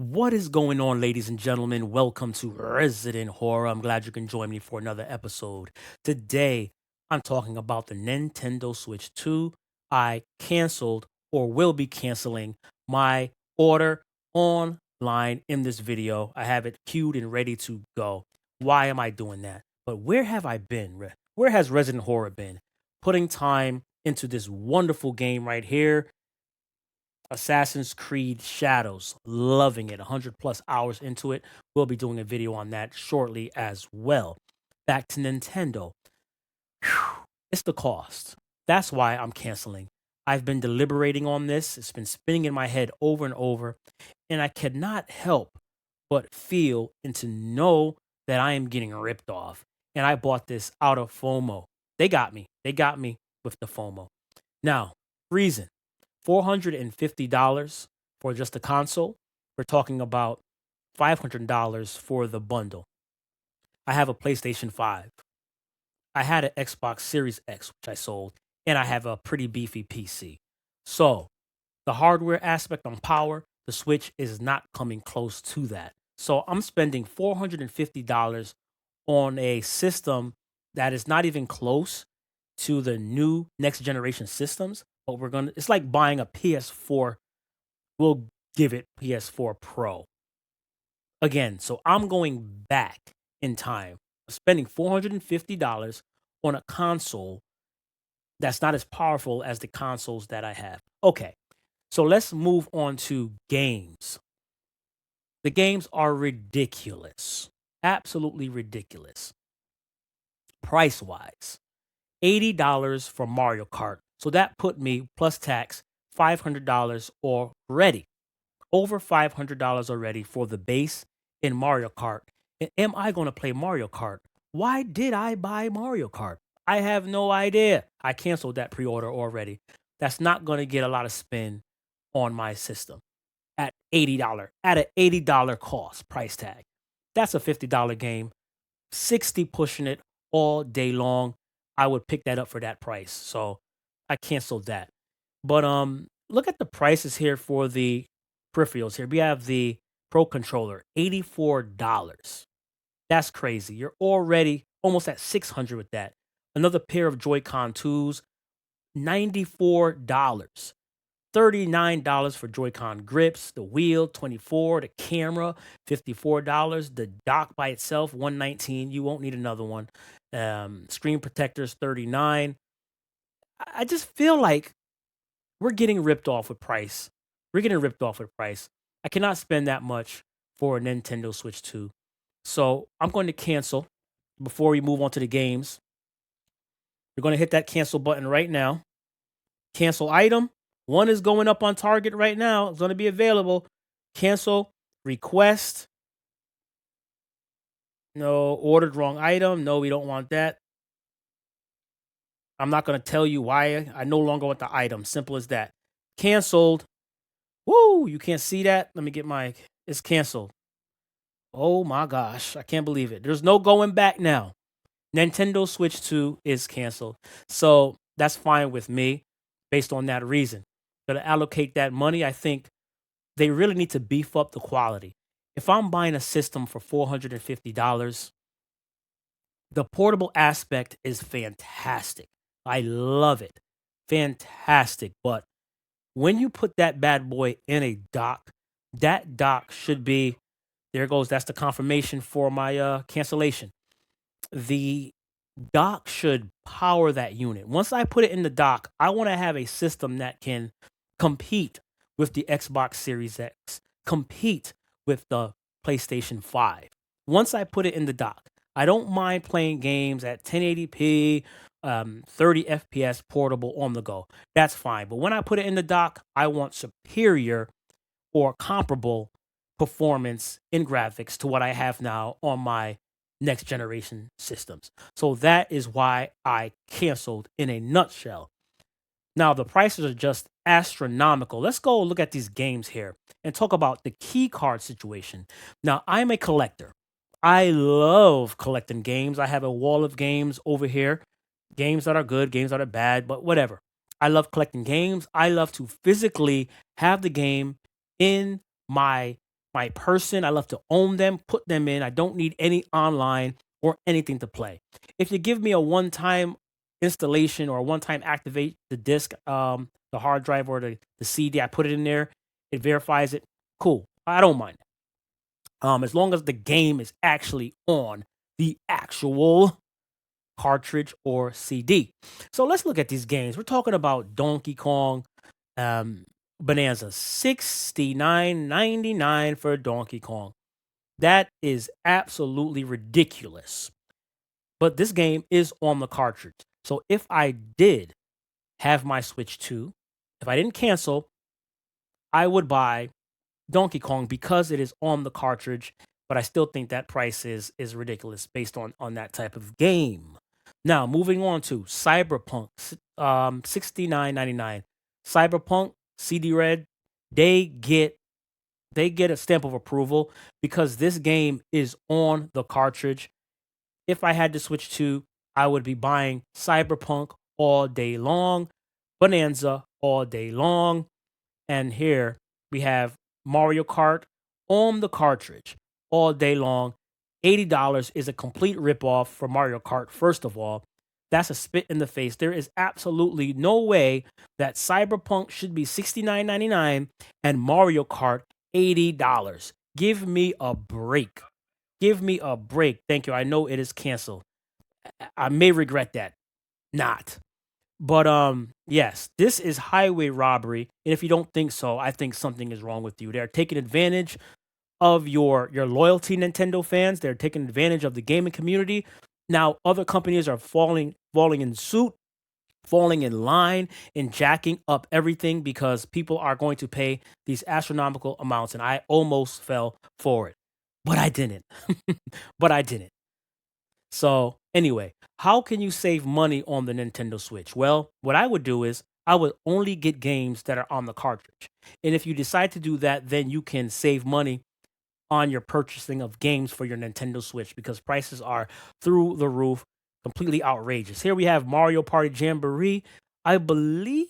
What is going on, ladies and gentlemen? Welcome to Resident Horror. I'm glad you can join me for another episode. Today, I'm talking about the Nintendo Switch 2. I canceled or will be canceling my order online in this video. I have it queued and ready to go. Why am I doing that? But where have I been? Where has Resident Horror been? Putting time into this wonderful game right here. Assassin's Creed Shadows. Loving it. 100 plus hours into it. We'll be doing a video on that shortly as well. Back to Nintendo. Whew, it's the cost. That's why I'm canceling. I've been deliberating on this. It's been spinning in my head over and over. And I cannot help but feel and to know that I am getting ripped off. And I bought this out of FOMO. They got me. They got me with the FOMO. Now, reason $450 for just the console. We're talking about $500 for the bundle. I have a PlayStation 5. I had an Xbox Series X, which I sold, and I have a pretty beefy PC. So, the hardware aspect on power, the Switch is not coming close to that. So, I'm spending $450 on a system that is not even close to the new next generation systems. But it's like buying a PS4. We'll give it PS4 Pro again. So I'm going back in time, spending $450 on a console that's not as powerful as the consoles that I have. Okay, so let's move on to games. The games are ridiculous, absolutely ridiculous, price wise. $80 for Mario Kart. So that put me plus tax $500 already. Over $500 already for the base in Mario Kart. And am I going to play Mario Kart? Why did I buy Mario Kart? I have no idea. I canceled that pre-order already. That's not going to get a lot of spin on my system at $80 cost price tag. That's a $50 game. 60 pushing it all day long. I would pick that up for that price. So I canceled that. But look at the prices here for the peripherals here. We have the Pro controller, $84. That's crazy. You're already almost at 600 with that. Another pair of Joy-Con 2s, $94. $39 for Joy-Con grips, the wheel, 24, the camera, $54, the dock by itself, 119. You won't need another one. Screen protectors, 39. I just feel like we're getting ripped off with price. We're getting ripped off with price. I cannot spend that much for a Nintendo Switch 2. So I'm going to cancel before we move on to the games. You're going to hit that cancel button right now. Cancel item. One is going up on Target right now. It's going to be available. Cancel. Request. No, ordered wrong item. No, we don't want that. I'm not going to tell you why I no longer want the item. Simple as that. Canceled. Woo, you can't see that? Let me get my, it's canceled. Oh my gosh, I can't believe it. There's no going back now. Nintendo Switch 2 is canceled. So that's fine with me based on that reason. Gonna allocate that money. I think they really need to beef up the quality. If I'm buying a system for $450, the portable aspect is fantastic. I love it. Fantastic. But when you put that bad boy in a dock, that dock should be, there goes, that's the confirmation for my cancellation. The dock should power that unit. Once I put it in the dock, I want to have a system that can compete with the Xbox Series X, compete with the PlayStation 5. Once I put it in the dock, I don't mind playing games at 1080p, 30 FPS portable on the go. That's fine. But when I put it in the dock, I want superior or comparable performance in graphics to what I have now on my next generation systems. So that is why I canceled in a nutshell. Now, the prices are just astronomical. Let's go look at these games here and talk about the key card situation. Now, I'm a collector. I love collecting games. I have a wall of games over here. Games that are good, games that are bad, but whatever. I love collecting games. I love to physically have the game in my my person. I love to own them, put them in. I don't need any online or anything to play. If you give me a one-time installation or a one-time activate the disk, the hard drive or the CD, I put it in there, it verifies it. Cool. I don't mind. As long as the game is actually on the actual cartridge or CD. So let's look at these games. We're talking about Donkey Kong, um, Bonanza, 69.99 for Donkey Kong. That is absolutely ridiculous. But this game is on the cartridge. So if I did have my Switch 2, if I didn't cancel, I would buy Donkey Kong because it is on the cartridge, but I still think that price is ridiculous based on that type of game. Now, moving on to Cyberpunk, 69.99. Cyberpunk, CD Red, they get they get a stamp of approval because this game is on the cartridge. If I had to switch to, I would be buying Cyberpunk all day long, Bonanza all day long, and here we have Mario Kart on the cartridge all day long. $80 is a complete ripoff for Mario Kart, first of all. That's a spit in the face. There is absolutely no way that Cyberpunk should be $69.99 and Mario Kart $80. Give me a break. Give me a break. Thank you. I know it is canceled. I may regret that. Not. But yes, this is highway robbery. And if you don't think so, I think something is wrong with you. They're taking advantage of your loyalty, Nintendo fans. They're taking advantage of the gaming community. Now other companies are falling in suit, falling in line, and jacking up everything because people are going to pay these astronomical amounts. And I almost fell for it. But I didn't. But I didn't. So, anyway, how can you save money on the Nintendo Switch? Well, what I would do is I would only get games that are on the cartridge. And if you decide to do that, then you can save money on your purchasing of games for your Nintendo Switch because prices are through the roof, completely outrageous. Here we have Mario Party Jamboree. I believe,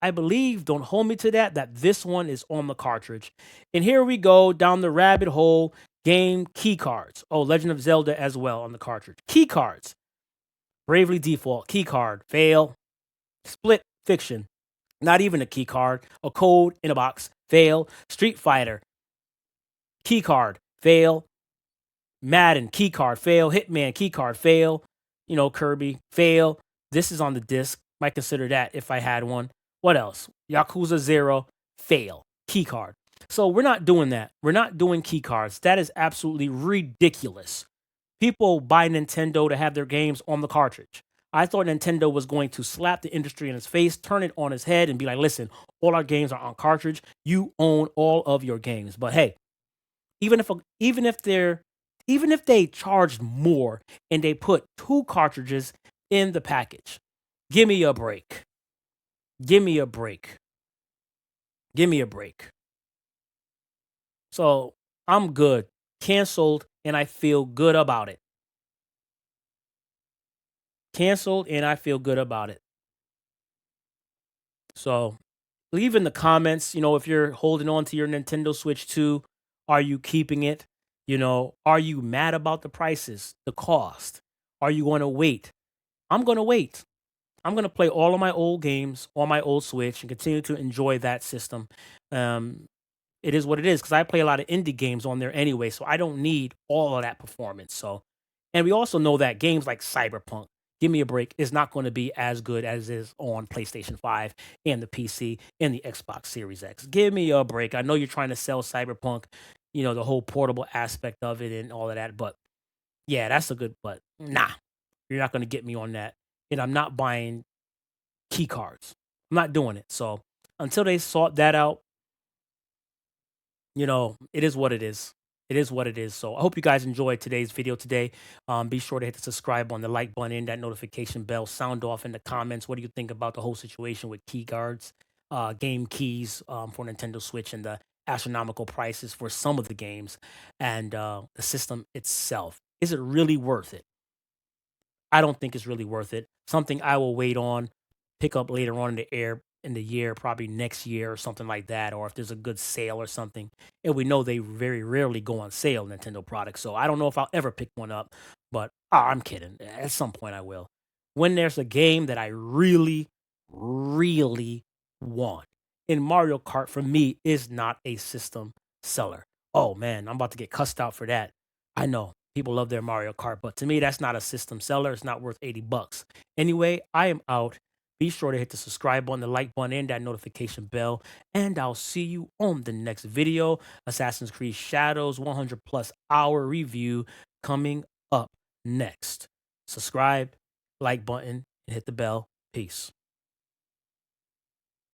don't hold me to that this one is on the cartridge. And here we go down the rabbit hole. Game key cards. Oh, Legend of Zelda as well on the cartridge. Key cards. Bravely Default. Key card. Fail. Split Fiction. Not even a key card. A code in a box. Fail. Street Fighter. Key card. Fail. Madden. Key card. Fail. Hitman. Key card. Fail. Kirby. Fail. This is on the disc. Might consider that if I had one. What else? Yakuza 0. Fail. Key card. So we're not doing that. We're not doing key cards. That is absolutely ridiculous. People buy Nintendo to have their games on the cartridge. I thought Nintendo was going to slap the industry in its face, turn it on its head, and be like, listen, all our games are on cartridge. You own all of your games. But hey, even if even if they're even if they charged more and they put two cartridges in the package, give me a break. Give me a break. Give me a break. So I'm good. Canceled, and I feel good about it. Canceled, and I feel good about it. So leave in the comments, if you're holding on to your Nintendo Switch 2, are you keeping it? Are you mad about the prices, the cost? Are you going to wait? I'm going to wait. I'm going to play all of my old games on my old Switch and continue to enjoy that system. Um, it is what it is because I play a lot of indie games on there anyway, so I don't need all of that performance. So, and we also know that games like Cyberpunk, give me a break, is not going to be as good as is on PlayStation 5 and the PC and the Xbox Series X. Give me a break. I know you're trying to sell Cyberpunk, the whole portable aspect of it and all of that, but yeah, that's a good, but nah, you're not going to get me on that. And I'm not buying key cards. I'm not doing it. So until they sort that out, it is what it is. It is what it is. So I hope you guys enjoyed today's video today. Be sure to hit the subscribe on the like button and that notification bell. Sound off in the comments. What do you think about the whole situation with key cards, game keys for Nintendo Switch, and the astronomical prices for some of the games and the system itself? Is it really worth it? I don't think it's really worth it. Something I will wait on, pick up later on in the air in the year, probably next year or something like that, or if there's a good sale or something. And we know they very rarely go on sale, Nintendo products. So I don't know if I'll ever pick one up, but I'm kidding. At some point I will. When there's a game that I really, really want. And Mario Kart for me is not a system seller. Oh man, I'm about to get cussed out for that. I know people love their Mario Kart, but to me, that's not a system seller. It's not worth 80 bucks. Anyway, I am out. Be sure to hit the subscribe button, the like button, and that notification bell. And I'll see you on the next video. Assassin's Creed Shadows 100 plus hour review coming up next. Subscribe, like button, and hit the bell. Peace.